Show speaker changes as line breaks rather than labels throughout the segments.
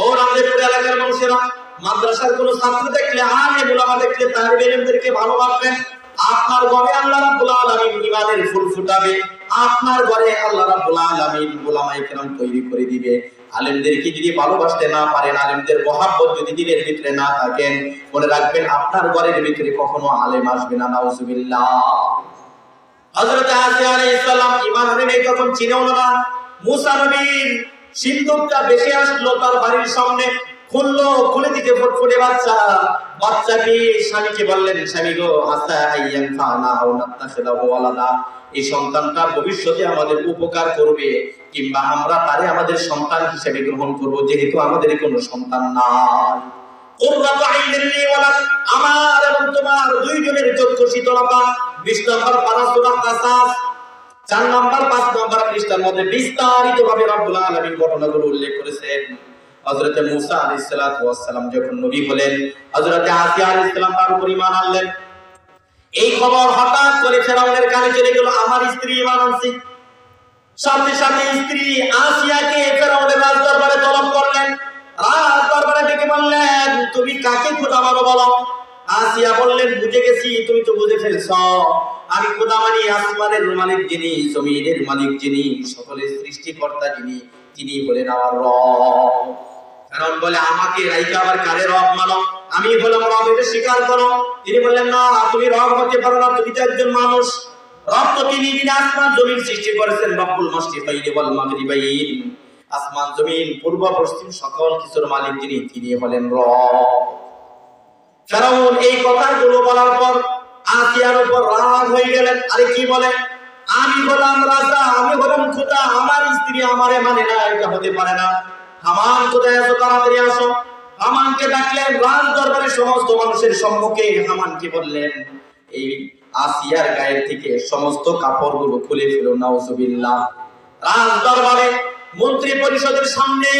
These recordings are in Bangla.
ও রামদেবপুর এলাকার মানুষেরা, মাদ্রাসার কোন ছাত্র দেখলে, আলেম উলামা দেখলে তালিবে ইলমদেরকে ভালোবাসবেন। আপনার ঘরে আল্লাহ রাব্বুল আলামিন ঈমানের ফুল ফুটাবে। আপনার ঘরে আল্লাহ রাব্বুল আলামিন উলামায়ে কেরাম তৈরি করে দিবে। আলেমদেরকে যদি ভালোবাসতে না পারেন, আলেমদের মহব্বত যদি দিলের ভিতরে না থাকেন, মনে রাখবেন আপনার ঘরের ভিতরে কখনো আলেম আসবে না। নাউজুবিল্লাহ। হযরত আসিয়া আলাইহিস সালাম ঈমান আনেন তখন চিনেও না। মুসা নবীর সিন্দুকটা বেশি আসলো তার বাড়ির সামনে, খুলে দিকে ফুটফুটে বাচ্চাকে স্বামীকে বললেন, স্বামী গো, আসা আইয়ান ফানা আও নাত্তাখিদাহু ওয়ালাদা, এই সন্তানটা ভবিষ্যতে আমাদের উপকার করবে, কিংবা আমরা তারে আমাদের সন্তান হিসেবে গ্রহণ করব, যেহেতু আমাদের কোনো সন্তান নাই। কুররাতু আইনিন লি ওয়ালাক, আমার এবং তোমার দুইজনের চক্ষু শীতলতা। 20 নম্বর পারা সূরা কাসাস 4 নম্বর 5 নম্বর পৃষ্ঠার মধ্যে বিস্তারিতভাবে রব্বুল আলামিন ঘটনাগুলো উল্লেখ করেছেন। হযরত মুসা আলাইহিস সালাতু ওয়াস সালাম যখন নবী হলেন, হযরত আসিয়া আলাইহিস সালাম তার উপর ঈমান আনলেন। এই খবর হঠাৎ করে ফেরাউনের কানে চলে গেল, আমার স্ত্রী ঈমান আনছে। সাথে সাথে স্ত্রী আসিয়াকে ফেরাউনের রাজ দরবারে তলব করলেন। রাজ দরবারে ডেকে বললেন, তুমি কাকে খোদা মানো বলো? আসিয়া বললেন, বুঝে গেছি, তুমি তো বুঝে ফেলেছো, আমি খোদা মানি আসমানের মালিক যিনি, জমিনের মালিক যিনি, সকলের সৃষ্টিকর্তা যিনি, তিনি বলেন আমার রব। কারণ বলে, আমাকে রাইকা আবার কারে রব মানো? আমি বললাম রব, এটা স্বীকার করো। তিনি বললেন, না, তুমি রব হতে পারো না, তুমি তো একজন মানুষ। রব তো তিনি, যিনি আসমান জমিন সৃষ্টি করেছেন। রব্বুল মাশরিকাইনি ওয়াল মাগরিবাইন, আসমান জমিন পূর্ব পশ্চিম সকল কিছুর মালিক যিনি, তিনি হলেন রব। ফেরাউন এই কথাগুলো বলার পর আসিয়ার উপর রাগ হয়ে গেলেন। আরে কি বলে, আমি হলাম রাজা, আমি হলাম খোদা, আমার স্ত্রী আমারে মানে না, এটা হতে পারে না। হামান কোথায় আছো, তাড়াতাড়ি আসো। হামানকে ডাকলেন রাজ দরবারে, সমস্ত মানুষের সম্মুখে হামানকে বললেন, এই আসিয়ার গায়ের থেকে সমস্ত কাপড়গুলো খুলে ফেলো। নাউজুবিল্লাহ। রাজ দরবারে মন্ত্রী পরিষদের সামনে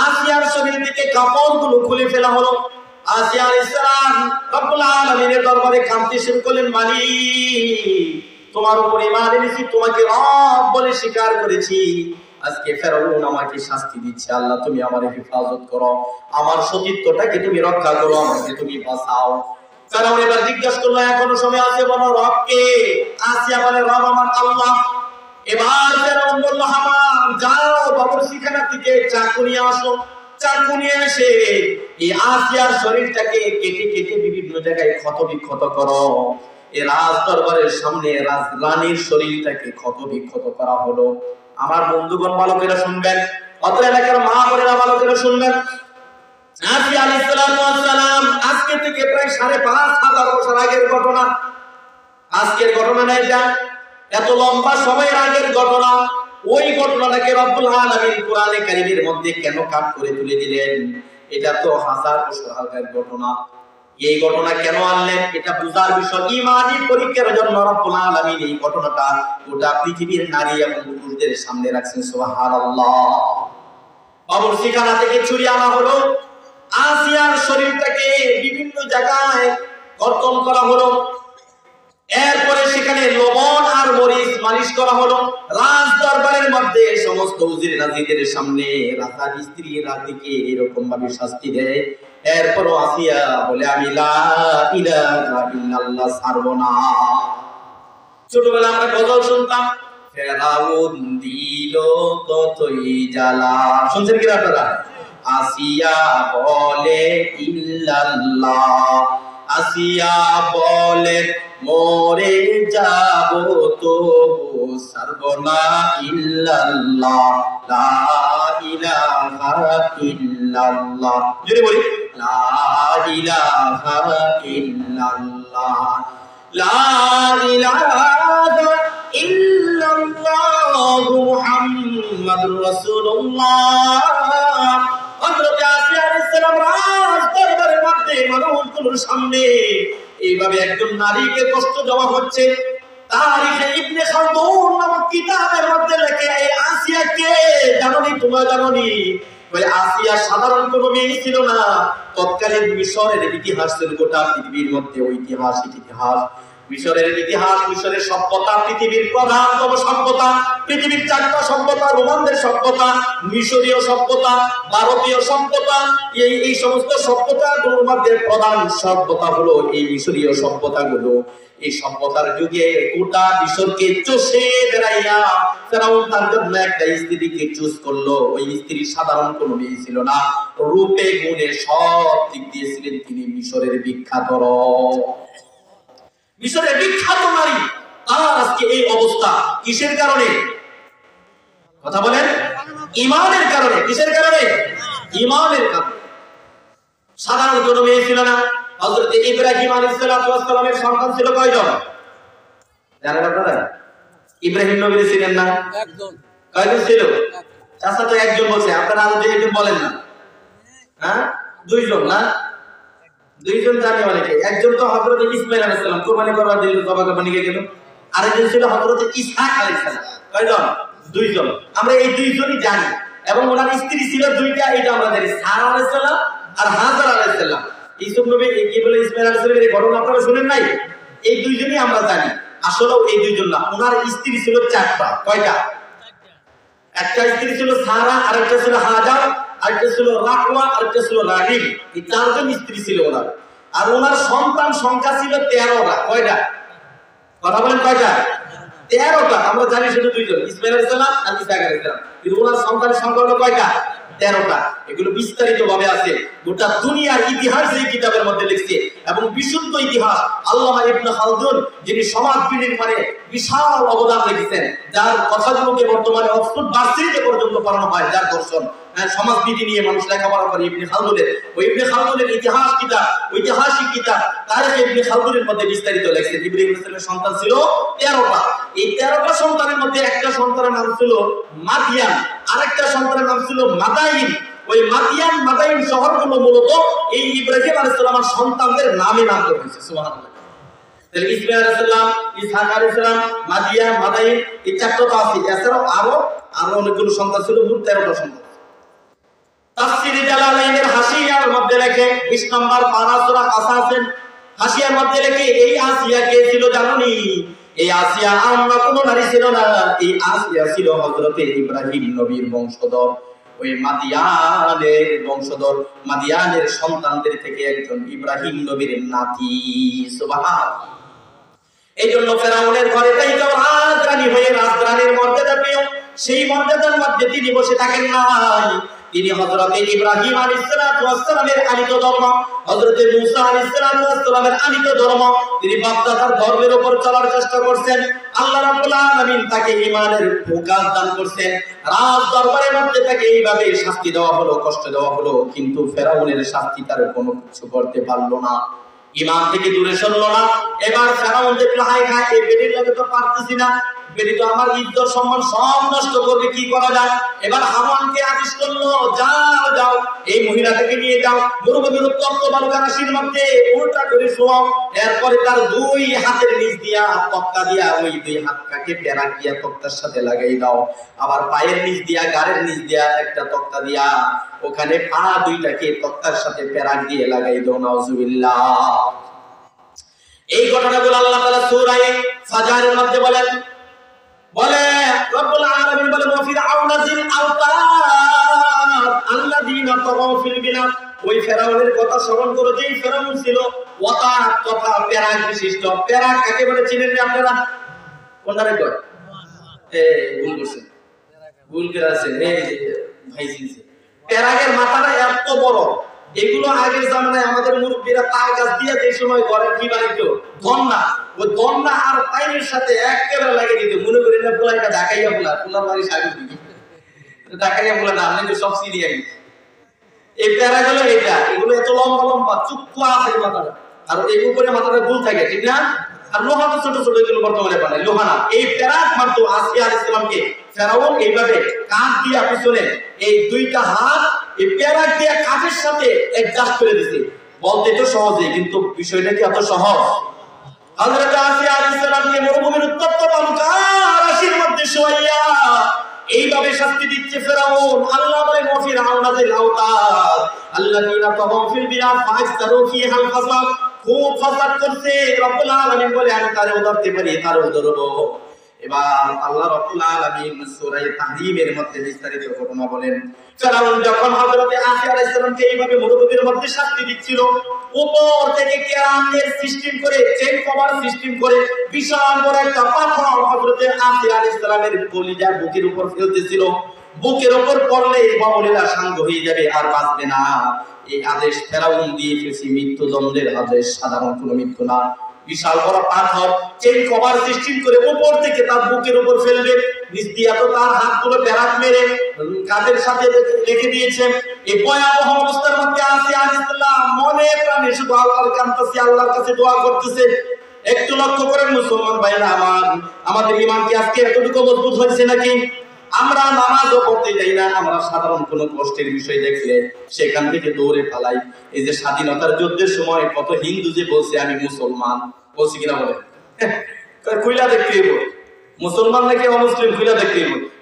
আসিয়ার শরীর থেকে কাপড়গুলো খুলে ফেলা হলো। আসিয়া আলাইহিস সালাম রব্বুল আলামিনের দরবারে কাঁদতে শুরু করলেন, মালিক, তোমার উপর ঈমান এনেছি, তোমাকে রব বলে স্বীকার করেছি, আজকে ফেরাউন আমাকে শাস্তি দিচ্ছে, আল্লাহ তুমি আমারে হেফাজত করো, আমার সতীত্বটাকে তুমি রক্ষা করো, আমাকে তুমি বাঁচাও। ফেরাউন এবার জিজ্ঞাসা করলো, এখনো সময় আছে, বলো রবকে। আসিয়া বলে, রব আমার আল্লাহ। এবার ফেরাউন বলল, হামান, যাও বাবরচিখানা থেকে চাকু নিয়ে আসো। চাকু নিয়ে এসে এই আসিয়ার শরীরটাকে কেটে কেটে বিভিন্ন জায়গায় ক্ষত বিক্ষত করো। এই রাজ দরবারের সামনে রাজরানীর শরীরটাকে ক্ষত বিক্ষত করা হলো। আমার বন্ধুগণ, বালকেরা শুনবেন, অত্র এলাকার মা বোনেরা বালকেরা শুনবেন। আসিয়া আলাইহিস সালাম আজকে থেকে প্রায় ৫,৫০০ বছর আগের ঘটনা। আজকের ঘটনা না, এটা এত লম্বা সময়ের আগের ঘটনা। ওই ঘটনাটাকে রব্বুল আলামিন কোরআনে কারীমের মধ্যে কেন কাট করে তুলে দিলেন? এটা তো হাজার বছর আগের ঘটনা। এই ঘটনা কেন আনলেন, এটা বুঝার বিষয়। ঈমানি পরীক্ষার জন্য রব্বুল আলামিন এই ঘটনাটা গোটা পৃথিবীর নারী এবং পুরুষদের সামনে রাখছেন। সুবহানাল্লাহ। বাবরচিখানা থেকে চুরি আনা হলো, আসিয়ার শরীরটাকে বিভিন্ন জায়গায় কর্তন করা হলো। এরপরে সেখানে লবণ আর মরিচ মালিশ করা হলো। রাজ দরবারের মধ্যে সমস্ত উজির রাজীদের সামনে রাজার স্ত্রী রানীকে এরকম ভাবে শাস্তি দেয়। এরপরও আসিয়া বলে, আমি লা ইলাহা ইল্লাল্লাহ ছাড়ব না। ছোটবেলা আমরা গজল শুনতাম, ফেরাউন দিল কতই জ্বালা, শুনছেন কি আপনারা? আসিয়া বলে ইল্লাল্লাহ, আসিয়া বলে মরে যাব তবু ছাড়ব না ইল্লাল্লাহ, লা ইলাহা ইল্লাল্লাহ। যদি বলি লা ইলাহা ইল্লাল্লাহ, লা ইলাহা ইল্লাল্লাহ মুহাম্মাদুর রাসূলুল্লাহ। হযরত আসিয়া আলাইহিস সালাম রাজ দরবারের মধ্যে মানুষগুলোর সামনে এইভাবে একজন নারীকে কষ্ট দেওয়া হচ্ছে। তারিখে ইবনে খালদুন নামক কিতাবের মধ্যে লেখে, এই আসিয়া কে জানোনি? তোমরা জানোনি? বলে, আসিয়া সাধারণ কোনো মেয়ে ছিল না। তৎকালীন মিশরের ইতিহাস ছিল গোটা পৃথিবীর মধ্যে ঐতিহাসিক ইতিহাস। মিশরের ইতিহাস, মিশরের সভ্যতা পৃথিবীর প্রধানতম সভ্যতা, পৃথিবীর 4টা সভ্যতা, রোমানদের সভ্যতা, মিশরীয় সভ্যতা, ভারতীয় সভ্যতা, এই সমস্ত সভ্যতাগুলোর মধ্যে প্রধান সভ্যতা হলো এই মিশরীয় সভ্যতাগুলো। এই সভ্যতার যুগে গোটা মিশরকে চষে বেড়াইয়া ফেরাউন তার জন্য একটা স্ত্রীকে চুজ করলো। ওই স্ত্রী সাধারণ কোনো মেয়ে ছিল না, রূপে গুণে সব দিক দিয়ে ছিলেন তিনি মিশরের বিখ্যাত, মিশরের বিখ্যাত নারী। তার আজকে এই অবস্থা কিসের কারণে? কথা বলেন। ঈমানের কারণে। কিসের কারণে? ঈমানের কারণে। সাধারণ কোনো মেয়ে ছিল না। হযরত ইব্রাহিম আলাইহিস সালামের সন্তান ছিল কয়জন জানেন আপনারা? ইব্রাহিম নবী ছিলেন না একজন? কয়জন ছিল? চাচা তো একজন বলছে, আপনারা আরো দুইজন বলেন না? হ্যাঁ, দুইজন না? দুইজন জানি অনেকে। একজন তো হযরত ইসমাঈল আলাইহিস সালাম, কুরবানি করবার দিল, জবা করবার নিয়ে গেল। আরেকজন ছিল হযরত ইসহাক আলাইহিস সালাম। কয়জন? দুইজন। আমরা এই দুইজনই জানি, এবং ওনার স্ত্রী ছিল দুইটা, এটা আমরা জানি, সারা আলাইহিস সালাম আর হাজার আলাইহিস সালাম। ইসুফ নবী কি বলে ইসমাঈল আলাইহিস সালামের ঘটনা আপনারা শুনেন নাই? এই দুইজনই আমরা জানি। আসলেও এই দুইজন না, ওনার স্ত্রী ছিল 4টা। কয়টা? একটা স্ত্রী ছিল সারা, আরেকটা ছিল হাজার, আরেকটা ছিল রাকওয়া, আরেকটা ছিল রাহিম। এই 4জন স্ত্রী ছিল ওনার। আর ওনার সন্তান সংখ্যা ছিল 13টা। কয়টা? কথা বলেন, কয়টা? 13টা। আমরা জানি শুধু দুইজন, ইসমাঈল আলাইহিস সালাম আর ইসহাক আলাইহিস সালাম। কিন্তু ওনার সন্তানের সংখ্যা হলো কয়টা? 13টা। এগুলো বিস্তারিত ভাবে আছে, গোটা দুনিয়ার ইতিহাস এই কিতাবের মধ্যে লিখছে, এবং বিশুদ্ধ ইতিহাস। আল্লামা ইবনে খালদুন, যিনি সমাজ বিনির্মাণে বিশাল অবদান রেখেছেন, যার কথাগুলোকে বর্তমানে অক্সফোর্ড ভার্সিটিতে পর্যন্ত পড়ানো হয়, যার দর্শন সমাজবিধি নিয়ে মানুষ লেখাপড়া করে, ইবনে খালদুনের, ওই ইবনে খালদুনের ইতিহাস কিতাব, ঐতিহাসিক কিতাব তারিখ ইবনে খালদুনের মধ্যে বিস্তারিত লেখছেন। ইব্রাহিম আলাইহিস সালামের সন্তান ছিল 13টা। এই 13টা সন্তানের মধ্যে একটা সন্তানের নাম ছিল মাদিয়ান, আরেকটা সন্তানের নাম ছিল মাদাইন। ওই মাদিয়ান মাদাইন শহরগুলো মূলত এই ইব্রাহিম আলাইহিস সালামের সন্তানদের নামে নামকরণ হয়েছে। সুবহানাল্লাহ। তাহলে ইসমাঈল আলাইহিস সালাম, ইসহাক আলাইহিস সালাম, মাদিয়ান, মাদাইন, এই 4টা আছে। এছাড়াও আরো অনেকগুলো সন্তান ছিল, মোট 13টা সন্তান। তাফসীরে জালালাইনের হাসিয়ার মধ্যে লেখে 20 নম্বর পারা সূরা কাসাসের হাসিয়ার মধ্যে লেখে, এই আসিয়া কে ছিল জানেননি? এই আসিয়া অন্য কোনো নারী ছিল না। এই আসিয়া ছিল হযরতে ইব্রাহিম নবীর বংশধর, ওই মাদিয়ানের বংশধর, মাদিয়ানের সন্তানদের থেকে একজন ইব্রাহিম নবীর নাতি। সুবহানাল্লাহ। এই জন্য ফেরাউনের ঘরে তাইতো রাজরানী হয়ে রাজরানীর মর্যাদা পেও, সেই মর্যাদার মধ্যে তিনি বসে থাকেন নাই। তিনি হযরতে ইব্রাহিম আলাইহিস সালামের আনিত ধর্ম, হযরতে মূসা আলাইহিস সালামের আনিত ধর্ম, তিনি বাপদাদার ধর্মের উপর চলার চেষ্টা করছেন। আল্লাহ রাব্বুল আলামিন তাকে ঈমানের প্রকাশ দান করছেন। রাজ দরবারের মধ্যে তাকে এইভাবে শাস্তি দেওয়া হলো, কষ্ট দেওয়া হলো, কিন্তু ফেরাউনের শাস্তি তার কোনো কিছু করতে পারলো না, ঈমান থেকে দূরে সরলো না। এবার ফেরাউন দেখলো, হায় হায়, এই বেটির লাগে তো পারতেছি না, বেটি তো আমার ইজ্জত সম্মান সব নষ্ট করবে, কি করা যায়? এবার হামানকে আদেশ করলো, যাও যাও, এই মহিলাটাকে নিয়ে যাও, মরুভূমির উত্তপ্ত বালুকারাশির মধ্যে উল্টা করে শোয়াও। এরপরে তার 2 হাতের নিচ দিয়া তক্তা দিয়া, ওই 2 হাতটাকে পেরাক দিয়া তক্তার সাথে লাগাই দাও। আবার পায়ের নিচ দিয়া, গাড়ের নিচ দিয়া একটা তক্তা দিয়া, ওখানে পা 2টাকে তক্তার সাথে পেরাক দিয়ে লাগাই দাও। নাউজুবিল্লাহ। এই ঘটনাগুলো আল্লাহ তাআলা সূরা ফাজরের মধ্যে বলেন, রব্বুল আলামিন বলেন, ওয়া ফিরআউনা যিল আওতাদ আল্লাযীনা তাগাউ ফিল বিলাদ। ওই ফেরাউনের কথা স্মরণ করো, যেই ফেরাউন ছিল ওয়াতাদ তথা পেরাক বিশিষ্ট। পেরাক কাকে বলে চিনেন না আপনারা? কোনটারে কয়? ভুল করছেন, ভুল করে আছেন। এই ভাই চিনছে। পেরাকের মাথাটা এত বড়, এগুলো আগের জামানায় আমাদের মুরব্বীরা তাল গাছ দিয়ে যে সময় ঘরের কি বানাইতো, দন্না, ওই দন্না আর পাইনের সাথে একেবারে লাগিয়ে দিত। মনে করি না পোলাইটা ঢাকাইয়া পোলা, পোলার বাড়ি সাগর দিকে ঢাকাইয়া পোলা না, আমি সব সিরিয়া গেছি। এই প্যারা গুলো এটা, এগুলো এত লম্বা লম্বা, চুক্কু আছে মাথাটা, আর এই উপরে মাথাটা গোল থাকে, ঠিক না? আর লোহা তো ছোট ছোট, এগুলো বর্তমানে বানায়, লোহা না। এই প্যারাক মারতো আসিয়া আলাইহিস সালামকে ফেরাউন এইভাবে কাঁধ দিয়ে পিছনে, এই 2টা হাত এই প্যারাক দিয়ে কাঁধের সাথে অ্যাডজাস্ট করে দিছে। বলতে তো সহজে, কিন্তু বিষয়টা কি এত সহজ? হযরত আসিয়া আলাইহিস সালামকে মরুভূমির উত্তপ্ত বালুকারাশির মধ্যে শোয়াইয়া এইভাবে শাস্তি দিচ্ছে ফেরাউন। আল্লাহ বলেন, ওয়া ফিরআউনা যিল আওতাদ আল্লাযীনা তাগাউ ফিল বিলাদ ফাআকতারু ফিহাল ফাসাদ। খুব ফাসাদ করছে। রব্বুল আলামিন বলে আমি তারেও ধরতে পারি, তারেও ধরবো। এবার আল্লাহ রাব্বুল আলামিন সূরা তাহরীমের মধ্যে বিস্তারিত ঘটনা বলেন। ফেরাউন যখন হযরতে আসিয়া আলাইহিস সালামকে এইভাবে মরুভূমির মধ্যে শাস্তি দিচ্ছিল, উপর থেকে কেরামের সিস্টেম করে, চেন কভার সিস্টেম করে বিশাল বড় একটা পাথর হযরতে আসিয়া আলাইহিস সালামের কলিজার বুকের উপর ফেলতেছিল। বুকের উপর পড়লে বাউলেরা শান্ত হয়ে যাবে, আর বাঁচবে না। এই আদেশ ফেরাউন দিয়ে ফেলছে, মৃত্যুদণ্ডের আদেশ, সাধারণ কোনো মৃত্যু না। বিশাল বড় পাথর চেন কভার সিস্টেম করে উপর থেকে তার বুকের উপর ফেলবে। নিচ দিয়ে তো তার হাতগুলো প্যারাক মেরে কাঁধের সাথে রেখে দিয়েছে। এই ভয়াবহ অবস্থার মধ্যে আসিয়া আলাইহিস সালাম মনে প্রাণে শুধু আল্লাহর কাছে, আল্লাহর কাছে দোয়া করতেছে। একটু লক্ষ্য করেন মুসলমান ভাইরা আমার, আমাদের ঈমান কি আজকে এতটুকু মজবুত হয়েছে নাকি? আমরা নামাজও পড়তে যাই না, আমরা সাধারণ কোনো কষ্টের বিষয় দেখলে সেখান থেকে দৌড়ে পালাই। এই যে স্বাধীনতার যুদ্ধের সময় কত হিন্দু যে বলছে আমি মুসলমান, বলছি কিনা বলে? খুইলা দেখতে মুসলমান নাকি অমুসলিম খুইলা দেখতে,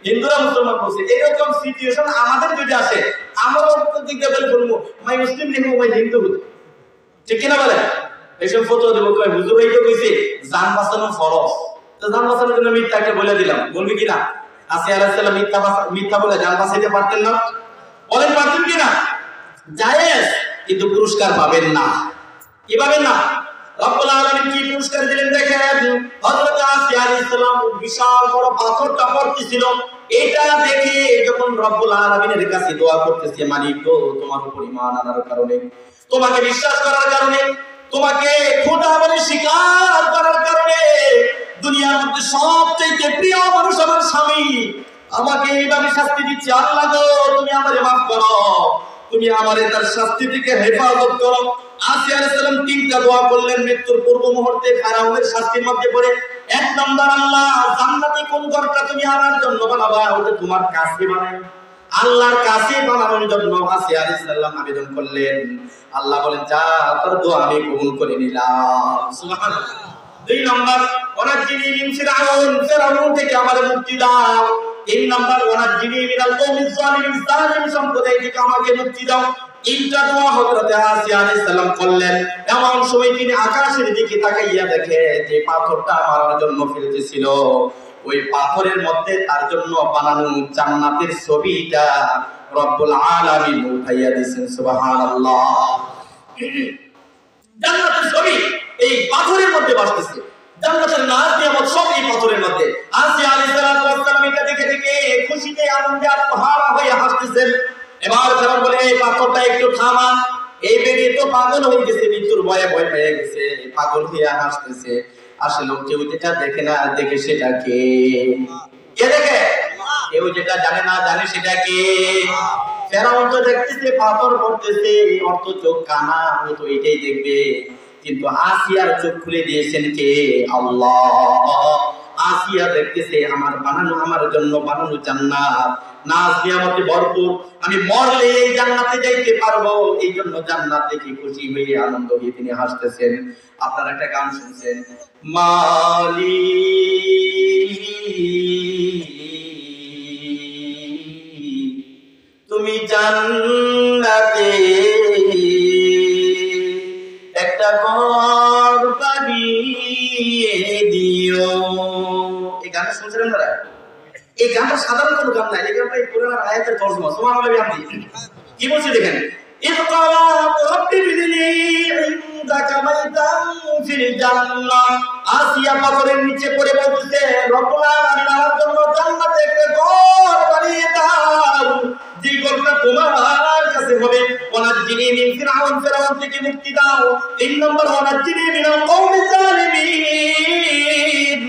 হিন্দুরা মুসলমান বলছে। এরকম সিচুয়েশন আমাদের যদি আসে, আমরা দিক দিয়ে বলবো মাই মুসলিম লিখবো, মাই হিন্দু, ঠিক কিনা বলে? এইসব ফটো দেবো, হুজুর এই তো কইছে জান বাঁচানো ফরজ, তো জান বাঁচানোর জন্য মিথ্যা একটা বলে দিলাম, বলবি কিনা? আসিয়া আলাইহিস সালাম মিথ্যা বলে জান বাঁচাইতে পারতেন না? বলেন পারতেন কিনা? জায়েজ, কিন্তু পুরস্কার পাবেন না। কি পাবেন না? রব্বুল আলামিন কি পুরস্কার দিলেন দেখেন। হযরত আসিয়া আলাইহিস সালাম বিশাল বড় পাথরটা পড়তেছিল, এটা দেখে যখন রব্বুল আলামিনের কাছে দোয়া করতেছে, মালিক গো, তোমার উপর ঈমান আনার কারণে, তোমাকে বিশ্বাস করার কারণে, তোমাকে খোদা বলে স্বীকার করার কারণে, দুনিয়ার মধ্যে সবচেয়ে প্রিয় মানুষ আমার স্বামী আমাকে এইভাবে শাস্তি দিচ্ছে। আল্লাহ গো, তুমি আমারে মাফ করো, তুমি আমারে তার শাস্তি থেকে হেফাজত করো। আসিয়া আলাইহিস সালাম তিনটা দোয়া করলেন মৃত্যুর পূর্ব মুহূর্তে ফেরাউনের শাস্তির মধ্যে পড়ে। এক নম্বর, আল্লাহ জান্নাতে কোন ঘরটা তুমি আমার জন্য বানাবা, ওটা তোমার কাছে বানাও। আল্লাহর কাছে বানানোর জন্য আসিয়া আলাইহিস সালাম আবেদন করলেন। আল্লাহ বলেন, যা, তোর দোয়া আমি কবুল করে নিলাম। সুবহানাল্লাহ। দুই নম্বর, ওয়ানাজ্জিনি মিন ফিরআউন, ফিরআউন থেকে আমাকে মুক্তি দাও। তিন নম্বর, ওয়ানাজ্জিনি মিনাল কওমিজ জালিমিন, জালিম সম্প্রদায় থেকে আমাকে মুক্তি দাও। তিনটা দোয়া হযরতে আসিয়া আলাইহিস সালাম করলেন। এমন সময় তিনি আকাশের দিকে তাকাইয়া দেখে যে পাথরটা মারার জন্য ফেলতেছিল, ওই পাথরের মধ্যে তার জন্য বানানো জান্নাতের ছবিটা রব্বুল আলামিন উঠাইয়া দিয়েছেন। সুবহানাল্লাহ। জান্নাতের ছবি এই পাথরের মধ্যে বাসতেছে, জান্নাতের নাজ নিয়ামত সব এই পাথরের মধ্যে। আসিয়া আলাইহিস সালাম এটা দেখে দেখে খুশিতে আনন্দে আত্মহারা হয়ে হাসতেছেন। এবার ফেরাউন বলে, এই পাথরটা একটু থামা, এই বেরিয়ে তো পাগল হয়ে গেছে, মৃত্যুর ভয়ে ভয় পেয়ে গেছে, পাগল হয়ে হাসতেছে। আসলে কেউ যেটা দেখে না, দেখে সেটা কে? কে দেখে? কেউ যেটা জানে না, জানে সেটা কে? ফেরাউন তো দেখতেছে পাথর পড়তেছে, অর্থ চোখ কানা, ও তো এটাই দেখবে। কিন্তু আসিয়ার চোখ খুলে দিয়েছেন কে? আল্লাহ। আসিয়া দেখতেছে আমার বানানো, আমার জন্য বানানো জান্নাত, নাজ নিয়ামতে ভরপুর, আমি মরলে এই জান্নাতে যাইতে পারবো, এই জন্য জান্নাত দেখে খুশি হয়ে আনন্দ হয়ে তিনি হাসতেছেন। আপনারা একটা গান শুনছেন, মালি তুমি জান্নাতে একটা ঘর বানিয়ে দিও। এই গানটা শুনছিলেন না? এই গানটা সাধারণ কোনো গান না, এই গানটা এই কোরআনের আয়াতের তর্জমা। সুবহানাল্লাহ। আপনি কি বলছে দেখেন, ইকরা রাব্বি বিদনি ইনদাকা বাইতান ফিল জান্নাহ। আসিয়া পাথরের নিচে পড়ে বলতেছে, রব্বুল আলামিন আমার জন্য জান্নাতে একটা ঘর বানিয়ে দাও, যে ঘরটা তোমার কাছে হবে। ওয়ানাজ্জিনি মিন ফিরআউন, ফিরআউন থেকে মুক্তি দাও। তিন নম্বর, ওয়ানাজ্জিনি মিনাল কওমিজ জালিমিন,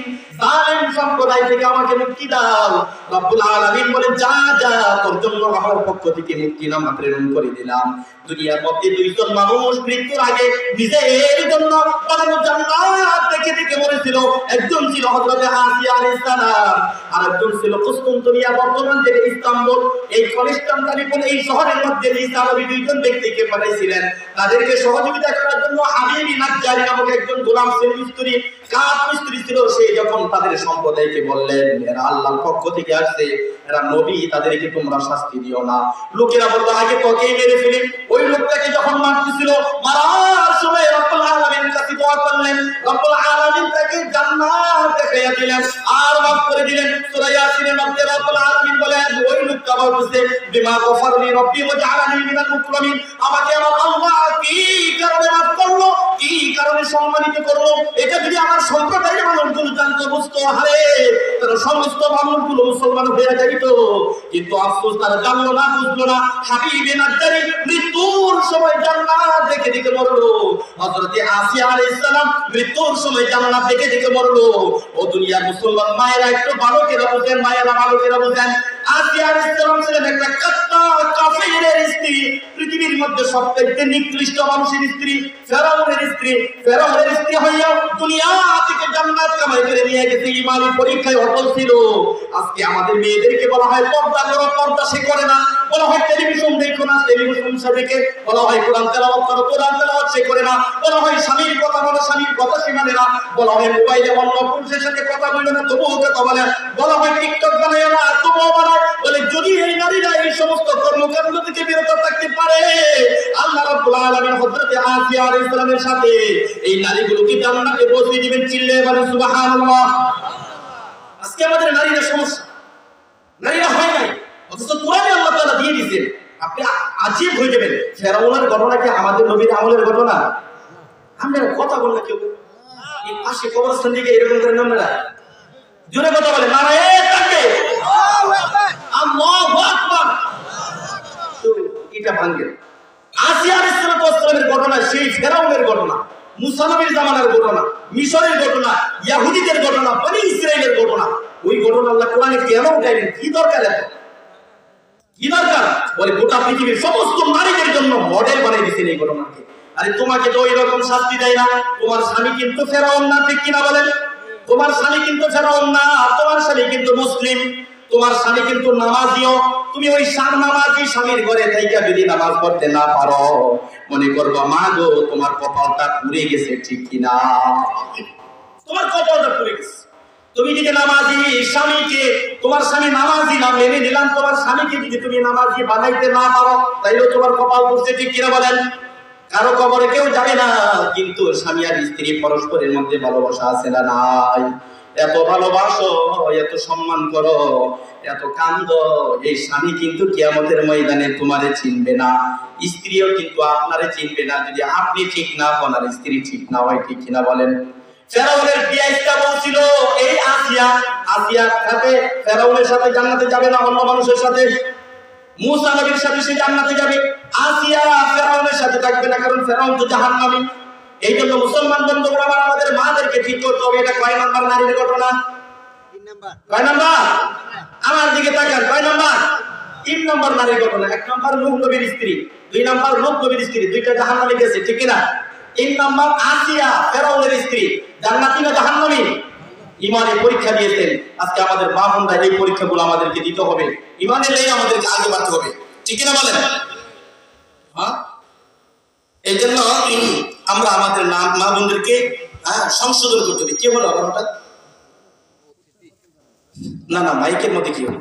জালিম সম্প্রদায় থেকে আমাকে মুক্তি দাও। রব্বুল আলামিন বলেন, যা যা, তোর জন্য আমার পক্ষ থেকে মুক্তিনামা প্রেরণ করে দিলাম। দুনিয়ার মধ্যে দুইজন মানুষ মৃত্যুর আগে নিজের জন্য বানানো জান্নাত দেখে দেখে মরেছিল। একজন ছিল হযরতে আসিয়া আলাইহিস সালাম, আর একজন ছিল কুস্তুনতুনিয়া, বর্তমান থেকে ইস্তাম্বুল। এই কনস্টান্টিনোপল এই শহরের মধ্যে ঈসা নবী দুইজন ব্যক্তিকে পাঠাইছিলেন। তাদেরকে সহযোগিতা করার জন্য হাবিবি নাজ্জারি নামক একজন গোলাম ছিল, মিস্ত্রি, কাঠ মিস্ত্রি ছিল। সে যখন তাদের সম্প্রদায়কে বললেন এরা আল্লাহর পক্ষ থেকে আসছে, এরা নবী, তাদেরকে তোমরা শাস্তি দিও না। লোকেরা বলল, আগে তোকেই মেরে ফেলি। ওই লোকটাকে যখন মারতেছিল, মারার সময় রব্বুল আলামিনের কাছে দোয়া করলেন, রব্বুল আলামিন তাকে জান্নাত দেখাইয়া দিলেন আর মাফ করে দিলেন। সূরা ইয়াসিনের মধ্যে রব্বুল আলামিন বলেন, ওই লোকটা বলতেছে বিমা গফারনি রব্বি ওয়া জাআলানি মিনাল মুকরামিন, আমাকে আমার আল্লাহ কি কারণে মাফ করলো, কি কারণে সম্মানিত করলো, এটা যদি আমার সম্প্রদায়ের মানুষগুলো জানতো বুঝতো, আরে তারা সমস্ত মানুষগুলো মুসলমান হয়ে যাইতো। কিন্তু আফসোস তারা জানলো না, বুঝলো না। হাবিবে নাজ্জারী মৃত্যুর সময় জান্নাত দেখে দেখে মরলো। হযরত আসিয়া আলাইহিস সালাম মৃত্যুর সময় জান্নাত দেখে দেখে মরলো। ও দুনিয়ার মুসলমান মায়েরা একটু বালকেরা বুঝেন, মায়েরা বালকেরা বুঝেন, আসিয়া আলাইহিস সালাম ছিলেন একটা কাফিরের স্ত্রী, পৃথিবীর মধ্যে সবচেয়ে নিকৃষ্ট মানুষের স্ত্রী, ফেরাউনের স্ত্রী। ফেরাউনের স্ত্রী হইয়া দুনিয়া থেকে জান্নাত কামাই করে নিয়ে গেছে, ঈমানের পরীক্ষায় অটল ছিল। আজকে আমাদের মেয়েদেরকে বলা হয় পর্দা করো, পর্দা সে করে না। বলা হয় টেলিভিশন দেখো না, টেলিভিশন দেখে। বলা হয় কোরআন তেলাওয়াত করো, কোরআন তেলাওয়াত সে করে না। বলা হয় স্বামীর কথা বলো, স্বামীর কথা সে মানে না। বলা হয় মোবাইলে অন্য পুরুষের সাথে কথা বলে না, তবুও কথা বলে। বলা হয় টিকটক বানায় না, তবুও বানায়। বলে যদি এই নারীরা এই সমস্ত কর্মকাণ্ড থেকে বিরত থাকতে পারে, আল্লাহ রাব্বুল আলামিন হযরত আসিয়া আলাইহিস সালামের সাথে এই নারীগুলোকে জান্নাতে পৌঁছে দিবেন। চিল্লায়ে বলেন সুবহানাল্লাহ। আজকে আমাদের নারীরা সমস্যা, নারীরা হয় নাই, অথচ কোরআনে আল্লাহ তাআলা দিয়ে দিয়েছেন। আপনি আজীব হয়ে যাবেন। ফেরাউনের ঘটনা কি আমাদের নবীর আমলের ঘটনা? আমরা কথা বললে কেউ এই পাশে কবরস্থান দিকে এরকম করে নামরা জোরে কথা বলে নারায়ে তাকবীর, আল্লাহু আকবার। তো এটা ভাঙে। আসিয়া আলাইহিস সালামের ঘটনা সেই ফেরাউনের ঘটনা, মুসা নবীর জামানার ঘটনা, মিশরের ঘটনা, ইহুদিদের ঘটনা, বনি ইসরাইলের ঘটনা। ওই ঘটনা আল্লাহ কোরআনে কেন উঠাইলেন? কি দরকার এত? কি দরকার? বলে গোটা পৃথিবীর সমস্ত নারীদের জন্য মডেল বানিয়ে দিয়েছেন এই ঘটনাকে। আরে তোমাকে তো ওই রকম শাস্তি দেয় না। তোমার স্বামী কিন্তু ফেরাউন না, ঠিক কিনা বলেন? তোমার স্বামী কিন্তু ফেরাউন না, তোমার স্বামী কিন্তু মুসলিম, তোমার স্বামী কিন্তু নামাজিও। তুমি ওই নামাজি স্বামীর ঘরে থাইকা যদি নামাজ পড়তে না পারো, মনে করবা মা গো তোমার কপালটা পুড়ে গেছে, ঠিক কিনা? তোমার কপালটা পুড়ে গেছে। তুমি যদি নামাজি স্বামীকে, তোমার স্বামী নামাজি না মেনে নিলাম, তোমার স্বামীকে যদি তুমি নামাজি বানাইতে না পারো, তাইলে তোমার কপাল পুড়ছে, ঠিক কিনা বলেন? কারো কবরে কেউ যাবে না, কিন্তু স্বামী আর স্ত্রী পরস্পরের মধ্যে ভালোবাসা আছে না নাই? এত ভালোবাসো, এত সম্মান করো, এত কান্দো, এই স্বামী কিন্তু কিয়ামতের ময়দানে তোমারে চিনবে না, স্ত্রীও কিন্তু আপনারে চিনবে না যদি আপনি ঠিক না হন আর স্ত্রী ঠিক না হয়, ঠিক কিনা বলেন? ফেরাউনের বিয়াইটা বলছিল এই আসিয়ার সাথে, ফেরাউনের সাথে জান্নাতে যাবে না, অন্য মানুষের সাথে। মুসা নবীর সাথে সে জান্নাতে যাবে, আসিয়া ফেরাউনের সাথে থাকবে না, কারণ ফেরাউন তো জাহান্নামী। এই জন্য মুসলমান বন্ধুরা আমার, আমাদের মাদেরকে ঠিক করতে হবে। এটা কয় নাম্বার নারীর ঘটনা? 3 নাম্বার। কয় নাম্বার? আমার দিকে তাকান, কয় নাম্বার? 3 নাম্বার নারীর ঘটনা। 1 নাম্বার নূহ নবীর স্ত্রী, 2 নাম্বার লূত নবীর স্ত্রী, দুইটা জাহান্নামে গেছে, ঠিক কি না? 3 নাম্বার আসিয়া ফেরাউনের স্ত্রী, জান্নাতি না জাহান্নামী? ইমানের পরীক্ষা দিয়েছেন। আজকে আমাদের মা বোনরা এই পরীক্ষাগুলো আমাদেরকে দিতে হবে, ইমানের লেগে আমাদেরকে আগে বাড়তে হবে, ঠিক কিনা বলেন? হ্যাঁ, এই জন্য আমরা আমাদের মা বোনদেরকে সংশোধন করতে হবে। কে বলো আপনারটা? না মাইকের মধ্যে কি হলো?